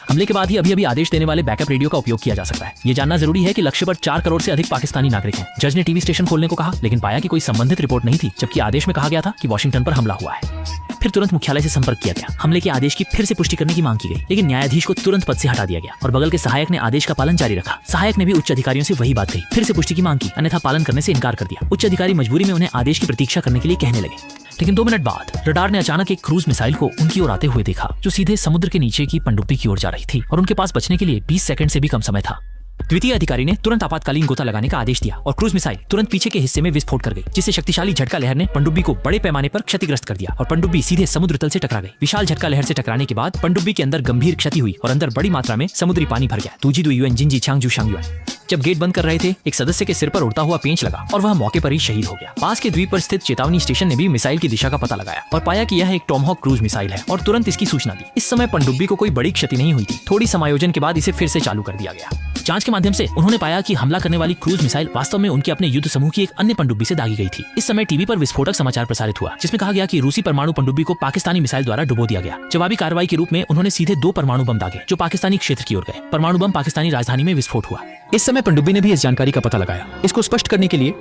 हमले के बाद ही अभी आदेश देने वाले बैकअप रेडियो का उपयोग किया जा सकता है। ये जानना जरूरी है कि लक्ष्य पर 4 करोड़ से अधिक पाकिस्तानी नागरिक हैं। जज ने टीवी स्टेशन खोलने को कहा, लेकिन पाया कि कोई संबंधित रिपोर्ट नहीं थी, जबकि आदेश में कहा गया था कि वॉशिंगटन पर हमला हुआ है। फिर तुरंत मुख्यालय से संपर्क किया गया। हमले के आदेश की फिर से पुष्टि करने की मांग की गई, लेकिन न्यायाधीश को तुरंत पद से हटा दिया गया और बगल के सहायक ने आदेश का पालन जारी रखा। सहायक ने भी उच्च अधिकारियों से वही बात कही, फिर से पुष्टि की मांग की, अन्यथा पालन करने से इनकार कर दिया। उच्च अधिकारी मजबूरी में उन्हें आदेश की प्रतीक्षा करने के लिए कहने लगे। लेकिन 2 मिनट बाद रडार ने अचानक एक क्रूज मिसाइल को उनकी ओर आते हुए देखा, जो सीधे समुद्र के नीचे की पनडुब्बी की ओर जा रही थी और उनके पास बचने के लिए 20 सेकंड से भी कम समय था। द्वितीय अधिकारी ने तुरंत आपातकालीन गोता लगाने का आदेश दिया और क्रूज मिसाइल तुरंत पीछे के हिस्से में विस्फोट कर गई, जिससे शक्तिशाली झटका लहर ने पनडुब्बी को बड़े पैमाने पर क्षतिग्रस्त कर दिया और पनडुब्बी सीधे समुद्र तल से टकरा गई। विशाल झटका लहर से टकराने के बाद पनडुब्बी के अंदर गंभीर क्षति हुई और अंदर बड़ी मात्रा में समुद्री पानी भर गया। दूजी दु यूएन जिंजी छांगजू शांगयुआन जब गेट बंद कर रहे थे, एक सदस्य के सिर पर उड़ता हुआ पेंच लगा और वह मौके पर ही शहीद हो गया। पास के द्वीप पर स्थित चेतावनी स्टेशन ने भी मिसाइल की दिशा का पता लगाया और पाया कि यह एक टॉमहॉक क्रूज मिसाइल है और तुरंत इसकी सूचना दी। इस समय पनडुब्बी को कोई बड़ी क्षति नहीं हुई थी। थोड़ी समायोजन के बाद इसे फिर से चालू कर दिया गया। जांच के माध्यम से उन्होंने पाया कि हमला करने वाली क्रूज मिसाइल वास्तव में उनके अपने युद्ध समूह की एक अन्य पनडुब्बी से दागी गई थी। इस समय टीवी पर विस्फोटक समाचार प्रसारित हुआ, जिसमें कहा गया कि रूसी परमाणु पनडुब्बी को पाकिस्तानी मिसाइल द्वारा डुबो दिया गया। जवाबी कार्रवाई के रूप में उन्होंने सीधे 2 परमाणु बम दागे, जो पाकिस्तानी क्षेत्र की ओर गए। परमाणु बम पाकिस्तानी राजधानी में विस्फोट हुआ। इस समय पनडुब्बी ने भी इस जानकारी का पता लगाया। इसको स्पष्ट करने के लिए